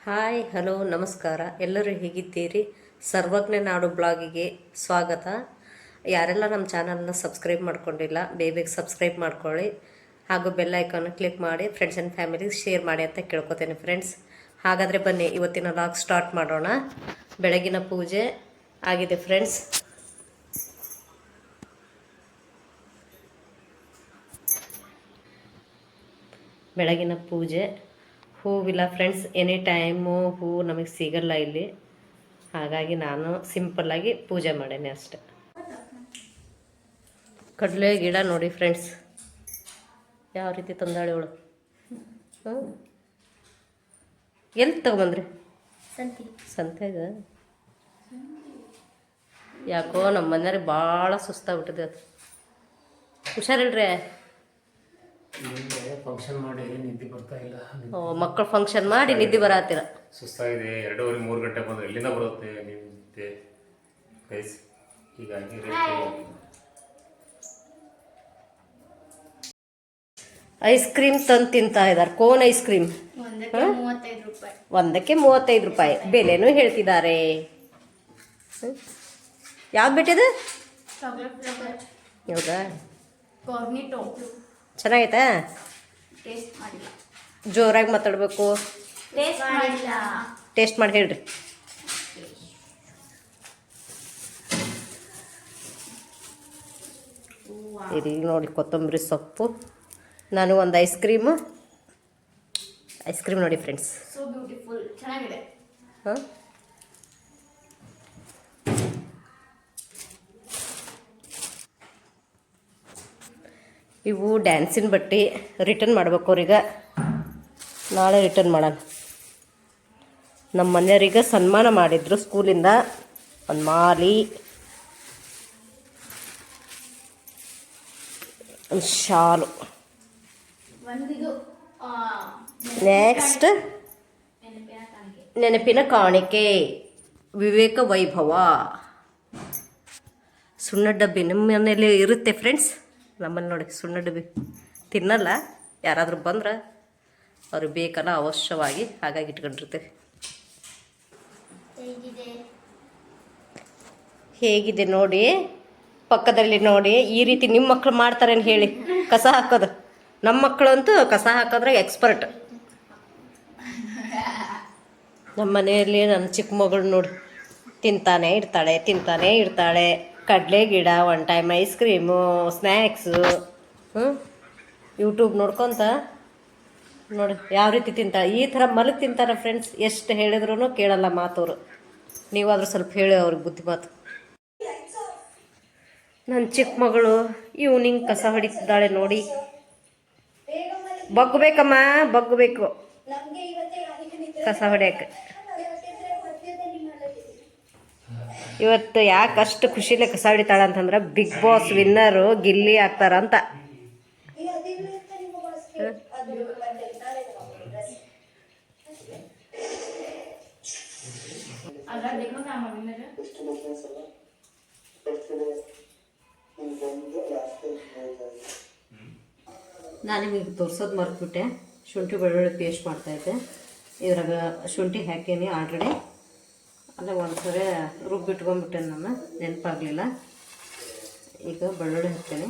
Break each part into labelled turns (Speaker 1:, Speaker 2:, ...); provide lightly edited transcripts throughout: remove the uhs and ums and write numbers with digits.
Speaker 1: Hi hello ನಮಸ್ಕಾರ, ಎಲ್ಲರೂ ಹೇಗಿದ್ದೀರಿ? ಸರ್ವಜ್ಞ ನಾಡು ಬ್ಲಾಗಿಗೆ ಸ್ವಾಗತ. ಯಾರೆಲ್ಲ ನಮ್ಮ ಚಾನಲ್ನ ಸಬ್ಸ್ಕ್ರೈಬ್ ಮಾಡ್ಕೊಂಡಿಲ್ಲ ಬೇಗ ಸಬ್ಸ್ಕ್ರೈಬ್ ಮಾಡ್ಕೊಳ್ಳಿ, ಹಾಗೂ ಬೆಲ್ ಐಕಾನ್ ಕ್ಲಿಕ್ ಮಾಡಿ ಫ್ರೆಂಡ್ಸ್ ಆ್ಯಂಡ್ ಫ್ಯಾಮಿಲಿಗೆ ಶೇರ್ ಮಾಡಿ ಅಂತ ಕೇಳ್ಕೊತೇನೆ ಫ್ರೆಂಡ್ಸ್. ಹಾಗಾದರೆ ಬನ್ನಿ ಇವತ್ತಿನ ವ್ಲಾಗ್ ಸ್ಟಾರ್ಟ್ ಮಾಡೋಣ. ಬೆಳಗಿನ ಪೂಜೆ ಆಗಿದೆ ಫ್ರೆಂಡ್ಸ್. ಬೆಳಗಿನ ಪೂಜೆ ಹೂವಿಲ್ಲ ಫ್ರೆಂಡ್ಸ್, ಎನಿ ಟೈಮು ಹೂವು ನಮಗೆ ಸಿಗಲ್ಲ ಇಲ್ಲಿ, ಹಾಗಾಗಿ ನಾನು ಸಿಂಪಲ್ಲಾಗಿ ಪೂಜೆ ಮಾಡೇನೆ ಅಷ್ಟೆ. ಕಡಲೆ ಗಿಡ ನೋಡಿ ಫ್ರೆಂಡ್ಸ್, ಯಾವ ರೀತಿ ತಂದಾಳೆ ಅವಳು. ಎಲ್ಲಿ ತಗೊಂಬಂದ್ರಿ? ಸಂತೆಗ. ಯಾಕೋ ನಮ್ಮ ಮನೆಯವ್ರಿಗೆ ಭಾಳ ಸುಸ್ತಾಗ್ಬಿಟ್ಟಿದೆ. ಅದು ಹುಷಾರಿಲ್ರಿ?
Speaker 2: ಫಂಕ್ಷನ್ ಮಾಡಿ ನಿದ್ದೆ ಬರ್ತಾ ಇಲ್ಲ.
Speaker 1: ಮಕ್ಕಳು ಫಂಕ್ಷನ್ ಮಾಡಿ ನಿದ್ದೆ ಬರತ್ತಿರ.
Speaker 2: ಸುಸ್ತಾಗಿದೆ. 2:30-3 ಗಂಟೆ ಬಂದ್ರೆ ಎಲ್ಲಿಂದ ಬರುತ್ತೆ ನಿದ್ದೆ ಗೈಸ್. ಹೀಗಾಗಿ
Speaker 1: ಐಸ್ ಕ್ರೀಮ್ ತಂದು ತಿಂತಾ ಇದ್ದಾರೆ. ಕೋನ್ ಐಸ್ ಕ್ರೀಮ್ ಒಂದಕ್ಕೆ 35 ರೂಪಾಯಿ ಬೆಲೆನೂ ಹೇಳ್ತಿದ್ದಾರೆ. ಯಾವ್ದು ಬಿಟ್ಟಿದೆ? ಹೌದಾ, ಚೆನ್ನಾಗೈತಾ? ಜೋರಾಗಿ ಮಾತಾಡಬೇಕು. ಟೇಸ್ಟ್ ಮಾಡಿ ಹೇಳ್ರಿ. ಇಲ್ಲಿ ನೋಡಿ ಕೊತ್ತಂಬರಿ ಸೊಪ್ಪು. ನಾನು ಒಂದು ಐಸ್ ಕ್ರೀಮ್ ನೋಡಿ ಫ್ರೆಂಡ್ಸ್. ಹಾಂ, ಇವು ಡ್ಯಾನ್ಸಿನ ಬಟ್ಟೆ ರಿಟರ್ನ್ ಮಾಡ್ಬೇಕು ಅವ್ರಿಗೆ. ನಾಳೆ ರಿಟರ್ನ್ ಮಾಡೋಣ. ನಮ್ಮ ಮನೆಯವ್ರಿಗೆ ಸನ್ಮಾನ ಮಾಡಿದ್ರು ಸ್ಕೂಲಿಂದ. ಒಂದು ಮಾಲಿ, ಒಂದು ಶಾಲು. ನೆಕ್ಸ್ಟ್ ನೆನಪಿನ ಕಾಣಿಕೆ ವಿವೇಕ ವೈಭವ ಸುಣ್ಣ ಡಬ್ಬಿ. ನಿಮ್ಮ ಮನೇಲಿ ಇರುತ್ತೆ ಫ್ರೆಂಡ್ಸ್. ನಮ್ಮಲ್ಲಿ ನೋಡಿ ಸುಣ್ಣ ಡಬ್ಬಿ ತಿನ್ನಲ್ಲ, ಯಾರಾದರೂ ಬಂದ್ರೆ ಅವ್ರಿಗೆ ಬೇಕಲ್ಲ ಅವಶ್ಯವಾಗಿ, ಹಾಗಾಗಿ ಇಟ್ಕೊಂಡಿರ್ತೀವಿ. ಹೇಗಿದೆ ನೋಡಿ, ಪಕ್ಕದಲ್ಲಿ ನೋಡಿ. ಈ ರೀತಿ ನಿಮ್ಮ ಮಕ್ಕಳು ಮಾಡ್ತಾರೇನು ಹೇಳಿ ಕಸ ಹಾಕೋದು? ನಮ್ಮ ಮಕ್ಕಳಂತೂ ಕಸ ಹಾಕೋದ್ರೆ ಎಕ್ಸ್ಪರ್ಟ್. ನಮ್ಮ ಮನೆಯಲ್ಲಿ ನನ್ನ ಚಿಕ್ಕ ಮಗಳು ನೋಡಿ ತಿಂತಾನೆ ಇರ್ತಾಳೆ. ಕಡಲೆ ಗಿಡ, one time ice cream, snacks, YouTube ನೋಡ್ಕೊತ ನೋಡಿ ಯಾವ ರೀತಿ ತಿಂತಾಳೆ. ಈ ಥರ ಮಲಗಿ ತಿಂತಾರೆ ಫ್ರೆಂಡ್ಸ್. ಎಷ್ಟು ಹೇಳಿದ್ರೂ ಕೇಳಲ್ಲ ಮಾತವರು. ನೀವಾದರೂ ಸ್ವಲ್ಪ ಹೇಳಿ ಅವ್ರಿಗೆ ಬುದ್ಧಿ ಮಾತು. ನನ್ನ ಚಿಕ್ಕ ಮಗಳು ಈವ್ನಿಂಗ್ ಕಸ ಹೊಡಿತಿದ್ದಾಳೆ ನೋಡಿ. ಬಗ್ಗಬೇಕಮ್ಮ, ಬಗ್ಗಬೇಕು ಕಸ ಹೊಡ್ಯಕ್ಕೆ. ಇವತ್ತು ಯಾಕೆ ಅಷ್ಟು ಖುಷಿಲೇ ಕಸ ಹೊಡಿತಾಳೆ ಅಂತಂದ್ರೆ ಬಿಗ್ ಬಾಸ್ ವಿನ್ನರು ಗಿಲ್ಲಿ ಆಗ್ತಾರಂತ. ನಾನು ನಿಮಗೆ ತೋರ್ಸೋದು ಮರೆತುಬಿಟ್ಟೆ. ಶುಂಠಿ ಬೆಳ್ಳುಳ್ಳಿ ಪೇಸ್ಟ್ ಮಾಡ್ತಾಯಿದ್ದೆ. ಇದ್ರಾಗ ಶುಂಠಿ ಹಾಕೀನಿ ಆಲ್ರೆಡಿ. ಅಲ್ಲ ಒಂದ್ಸರಿ ರುಬ್ಬಿಟ್ಕೊಂಡ್ಬಿಟ್ಟೆ, ನಾನು ನೆನಪಾಗಲಿಲ್ಲ. ಈಗ ಬೆಳ್ಳುಳ್ಳಿ ಹಾಕ್ತೇನೆ.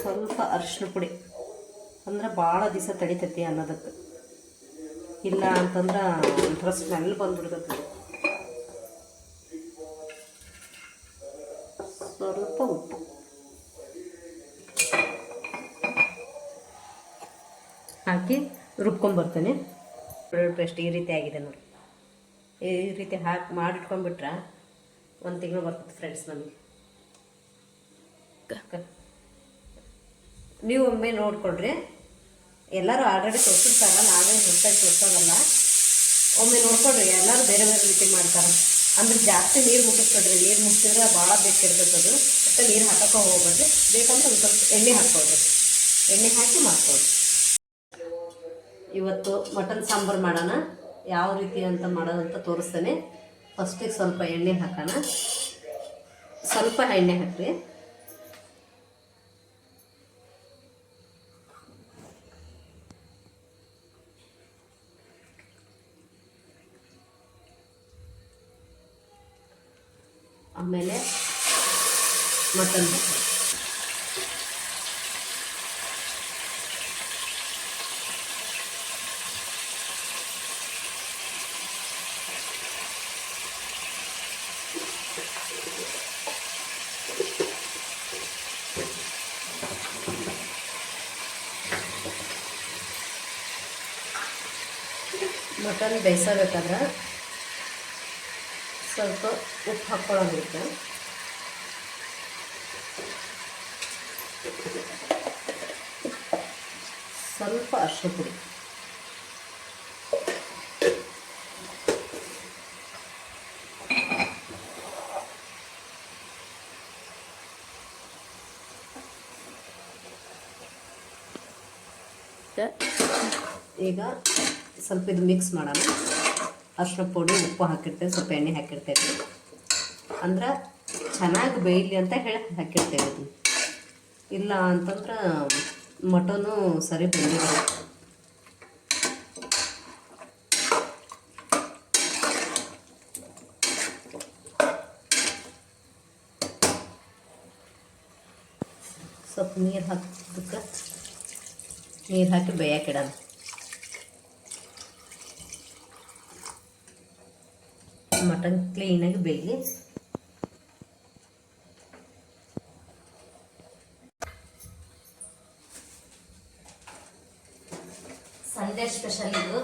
Speaker 1: ಸ್ವಲ್ಪ ಅರಿಶಿನ ಪುಡಿ, ಅಂದ್ರೆ ಭಾಳ ದಿವಸ ತಡಿತೈತಿ ಅನ್ನೋದಕ್ಕೆ. ಇಲ್ಲ ಅಂತಂದ್ರೆ ಒಂಥರ ಸ್ಮೆಲ್ ಬಂದ್ಬಿಡ್ತೈತಿ. ಸ್ವಲ್ಪ ಉಪ್ಪು ಹಾಕಿ ರುಬ್ಕೊಂಬರ್ತೇನೆ. ಬೆಳ್ಳುಳ್ಳಿ ಪೇಸ್ಟ್ ಈ ರೀತಿ ಆಗಿದೆ ನೋಡಿ. ಈ ರೀತಿ ಹಾಕಿ ಮಾಡಿಟ್ಕೊಂಡ್ಬಿಟ್ರೆ 1 ತಿಂಗಳು ಬರ್ತದೆ ಫ್ರೆಂಡ್ಸ್ ನಮಗೆ. ನೀವು ಒಮ್ಮೆ ನೋಡ್ಕೊಳ್ರಿ. ಎಲ್ಲರೂ ಆಲ್ರೆಡಿ ತೋರಿಸಿರ್ತಾರ, ನಾವೇ ಹೊಸದಾಗಿ ತೋರಿಸೋದಲ್ಲ. ಒಮ್ಮೆ ನೋಡ್ಕೊಳ್ರಿ, ಎಲ್ಲರೂ ಬೇರೆ ಬೇರೆ ರೀತಿ ಮಾಡ್ತಾರೆ. ಅಂದ್ರೆ ಜಾಸ್ತಿ ನೀರು ಮುಟ್ಟಿಸ್ಕೊಡ್ರಿ. ನೀರು ಮುಟ್ಟಿದ್ರೆ ಭಾಳ ಬೇಕಿರ್ತದೆ. ಮತ್ತು ನೀರು ಹಾಕೋಕೆ ಹೋಗ್ಬೇಡ್ರಿ. ಬೇಕಂದ್ರೆ ಒಂದು ಸ್ವಲ್ಪ ಎಣ್ಣೆ ಹಾಕ್ಕೊಳ್ರಿ. ಎಣ್ಣೆ ಹಾಕಿ ಮಾಡ್ಕೊಳ್ರಿ. ಇವತ್ತು ಮಟನ್ ಸಾಂಬಾರು ಮಾಡೋಣ. ಯಾವ ರೀತಿ ಅಂತ ಮಾಡೋದಂತ ತೋರಿಸ್ತೇನೆ. ಫಸ್ಟಿಗೆ ಸ್ವಲ್ಪ ಎಣ್ಣೆ ಹಾಕೋಣ. ಸ್ವಲ್ಪ ಎಣ್ಣೆ ಹಾಕ್ರಿ. ಆಮೇಲೆ ಮಟನ್ ಮಟನ್ ಬೇಯಿಸಬೇಕಾದ್ರೆ ಸ್ವಲ್ಪ ಉಪ್ಪು ಹಾಕ್ಕೊಳ್ಳೋದಿತ್ತು. ಸ್ವಲ್ಪ ಅರಿಶಿನ ಪುಡಿ, ಈಗ ಸ್ವಲ್ಪ ಇದು ಮಿಕ್ಸ್ ಮಾಡೋಣ. ಅರಿಶಿನ ಪುಡಿ ಉಪ್ಪು ಹಾಕಿರ್ತೇವೆ, ಸ್ವಲ್ಪ ಎಣ್ಣೆ ಹಾಕಿರ್ತೇವೆ, ಅಂದ್ರೆ ಚೆನ್ನಾಗಿ ಬೇಯಲಿ ಅಂತ ಹೇಳಿ ಹಾಕಿರ್ತೇವೆ. ಇದು ಇಲ್ಲ ಅಂತಂದ್ರೆ ಮಟನು ಸರಿ ಬಂದಿರಲ್ಲ. ಸ್ವಲ್ಪ ನೀರು ಹಾಕಿದ್ದಕ್ಕೆ ನೀರು ಹಾಕಿ ಬೇಯಕ್ಕಿಡೋಣ. ಮಟನ್ ಕ್ಲೀನಾಗಿ ಬೇಯಲಿ. ಸಂಡೇ ಸ್ಪೆಷಲ್ ಇದು.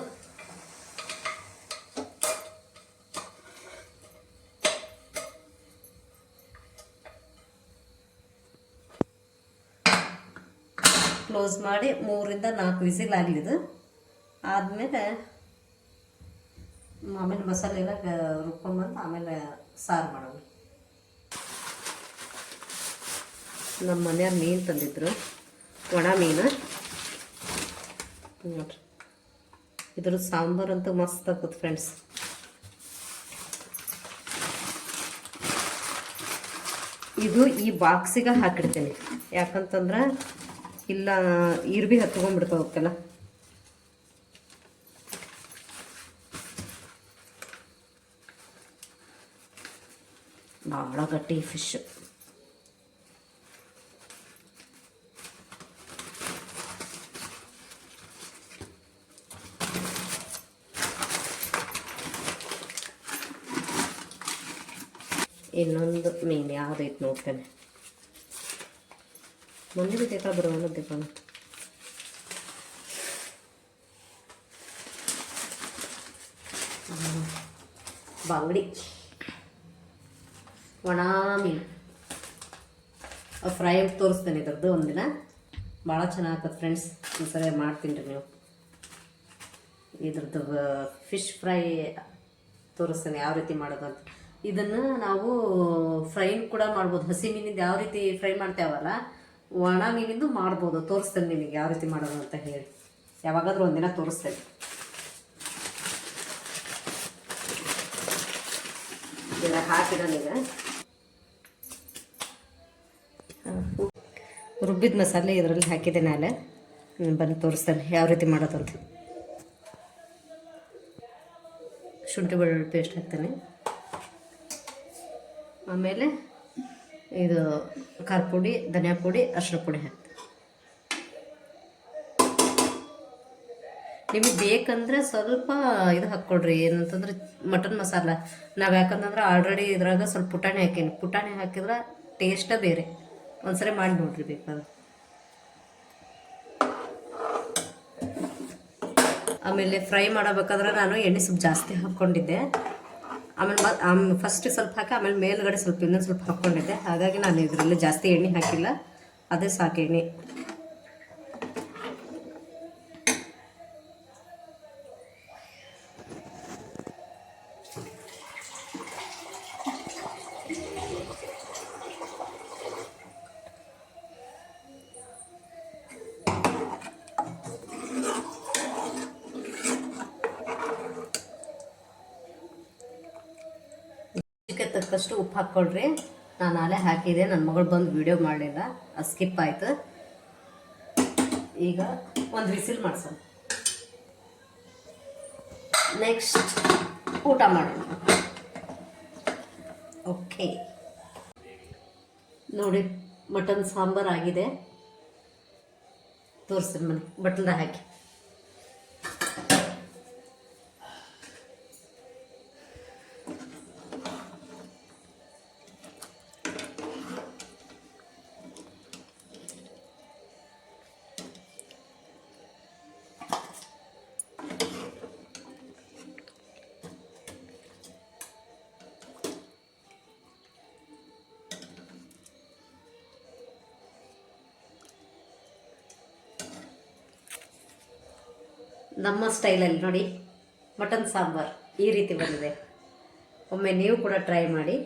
Speaker 1: ಕ್ಲೋಸ್ ಮಾಡಿ 3-4 ವಿಸಿಲ್ ಆಗಲಿದು. ಆದಮೇಲೆ ಮಸಾಲೆ ಎಲ್ಲ ರುಬ್ಕೊಂಡ್ಬಂದು ಆಮೇಲೆ ಸಾರು ಮಾಡೋಣ. ನಮ್ಮ ಮನೆಯವ್ರು ಮೀನು ತಂದಿದ್ರು, ಒಣ ಮೀನು ನೋಡ್ರಿ. ಇದ್ರ ಸಾಂಬಾರು ಅಂತೂ ಮಸ್ತ್ ಆಗ್ತದೆ ಫ್ರೆಂಡ್ಸ್. ಇದು ಈ ಬಾಕ್ಸಿಗೆ ಹಾಕಿಡ್ತೀನಿ, ಯಾಕಂತಂದ್ರೆ ಇಲ್ಲ ಇರ್ಬಿ ಹತ್ಕೊಂಡ್ಬಿಡ್ತಾವಕ್ಕೆಲ್ಲ. ಭಾಳ ಗಟ್ಟಿ ಫಿಶ್. ಇನ್ನೊಂದು ಮೀನು ಯಾವುದೈತೆ ನೋಡ್ತೇನೆ. ಮೊನ್ನೆ ದೇಕ ಬರೋಣ ದೇಕ ಬಾಂಗಡಿ ಒಣ ಮೀನು ಫ್ರೈ ತೋರಿಸ್ತೇನೆ. ಇದ್ರದ್ದು ಒಂದಿನ ಭಾಳ ಚೆನ್ನಾಗತ್ತೆ ಫ್ರೆಂಡ್ಸ್. ಒಂದ್ಸರಿ ಮಾಡ್ತೀನಿ ರೀ ನೀವು. ಇದ್ರದ್ದು ಫಿಶ್ ಫ್ರೈ ತೋರಿಸ್ತೇನೆ ಯಾವ ರೀತಿ ಮಾಡೋದು ಅಂತ. ಇದನ್ನು ನಾವು ಫ್ರೈ ಕೂಡ ಮಾಡ್ಬೋದು. ಹಸಿ ಮೀನಿಂದ ಯಾವ ರೀತಿ ಫ್ರೈ ಮಾಡ್ತೇವಲ್ಲ, ಒಣ ಮೀನಿಂದು ಮಾಡ್ಬೋದು. ತೋರಿಸ್ತೇನೆ ನಿಮಗೆ ಯಾವ ರೀತಿ ಮಾಡೋದು ಅಂತ ಹೇಳಿ. ಯಾವಾಗಾದ್ರೂ ಒಂದಿನ ತೋರಿಸ್ತೇನೆ. ಇದೆಲ್ಲ ಹಾಕಿಡೋಣ. ಈಗ ರುಬ್ಬಿದ ಮಸಾಲೆ ಇದರಲ್ಲಿ ಹಾಕಿದೆ. ನಾಳೆ ಬಂದು ತೋರಿಸ್ತೇನೆ ಯಾವ ರೀತಿ ಮಾಡೋದು ಅಂತ. ಶುಂಠಿ ಬೆಳ್ಳುಳ್ಳಿ ಪೇಸ್ಟ್ ಹಾಕ್ತೇನೆ. ಆಮೇಲೆ ಇದು ಖಾರ ಪುಡಿ, ಧನಿಯಾ ಪುಡಿ, ಅರಿಶಿನ ಪುಡಿ ಹಾಕ್ತೇನೆ. ನಿಮಗೆ ಬೇಕಂದ್ರೆ ಸ್ವಲ್ಪ ಇದು ಹಾಕ್ಕೊಡ್ರಿ, ಏನಂತಂದ್ರೆ ಮಟನ್ ಮಸಾಲ. ನಾವು ಯಾಕಂತಂದ್ರೆ ಆಲ್ರೆಡಿ ಇದ್ರಾಗ ಸ್ವಲ್ಪ ಪುಟಾಣಿ ಹಾಕೀನಿ. ಪುಟಾಣಿ ಹಾಕಿದ್ರೆ ಟೇಸ್ಟೇ ಬೇರೆ. ಒಂದ್ಸರಿ ಮಾಡಿ ನೋಡ್ರಿ ಬೇಕಾದ್ರೆ. ಆಮೇಲೆ ಫ್ರೈ ಮಾಡಬೇಕಾದ್ರೆ ನಾನು ಎಣ್ಣೆ ಸ್ವಲ್ಪ ಜಾಸ್ತಿ ಹಾಕ್ಕೊಂಡಿದ್ದೆ. ಆಮೇಲೆ ಫಸ್ಟ್ ಸ್ವಲ್ಪ ಹಾಕಿ ಆಮೇಲೆ ಮೇಲ್ಗಡೆ ಸ್ವಲ್ಪ ಇನ್ನೊಂದು ಸ್ವಲ್ಪ ಹಾಕ್ಕೊಂಡಿದ್ದೆ. ಹಾಗಾಗಿ ನಾನು ಇದರಲ್ಲಿ ಜಾಸ್ತಿ ಎಣ್ಣೆ ಹಾಕಿಲ್ಲ, ಅದೇ ಸಾಕು ಎಣ್ಣೆ. ರುಚಿಗೆ ತಕ್ಕಷ್ಟು ಉಪ್ಪು ಹಾಕ್ಕೊಳ್ರಿ. ನಾನು ನಾಳೆ ಹಾಕಿದೆ, ನನ್ನ ಮಗಳು ಬಂದು ವಿಡಿಯೋ ಮಾಡಲಿಲ್ಲ, ಅದು ಸ್ಕಿಪ್ ಆಯಿತು. ಈಗ ಒಂದು ವಿಸಿಲ್ ಮಾಡ್ಸೋಣ. ನೆಕ್ಸ್ಟ್ ಊಟ ಮಾಡೋಣ. ಓಕೆ. ನೋಡಿ ಮಟನ್ ಸಾಂಬಾರು ಆಗಿದೆ. ತೋರಿಸ್ತೀನಿ ಬನ್ನಿ ಬಟ್ಲದ ಹಾಕಿ. ನಮ್ಮ ಸ್ಟೈಲಲ್ಲಿ ನೋಡಿ ಮಟನ್ ಸಾಂಬಾರು ಈ ರೀತಿ ಬಂದಿದೆ. ಒಮ್ಮೆ ನೀವು ಕೂಡ ಟ್ರೈ ಮಾಡಿ.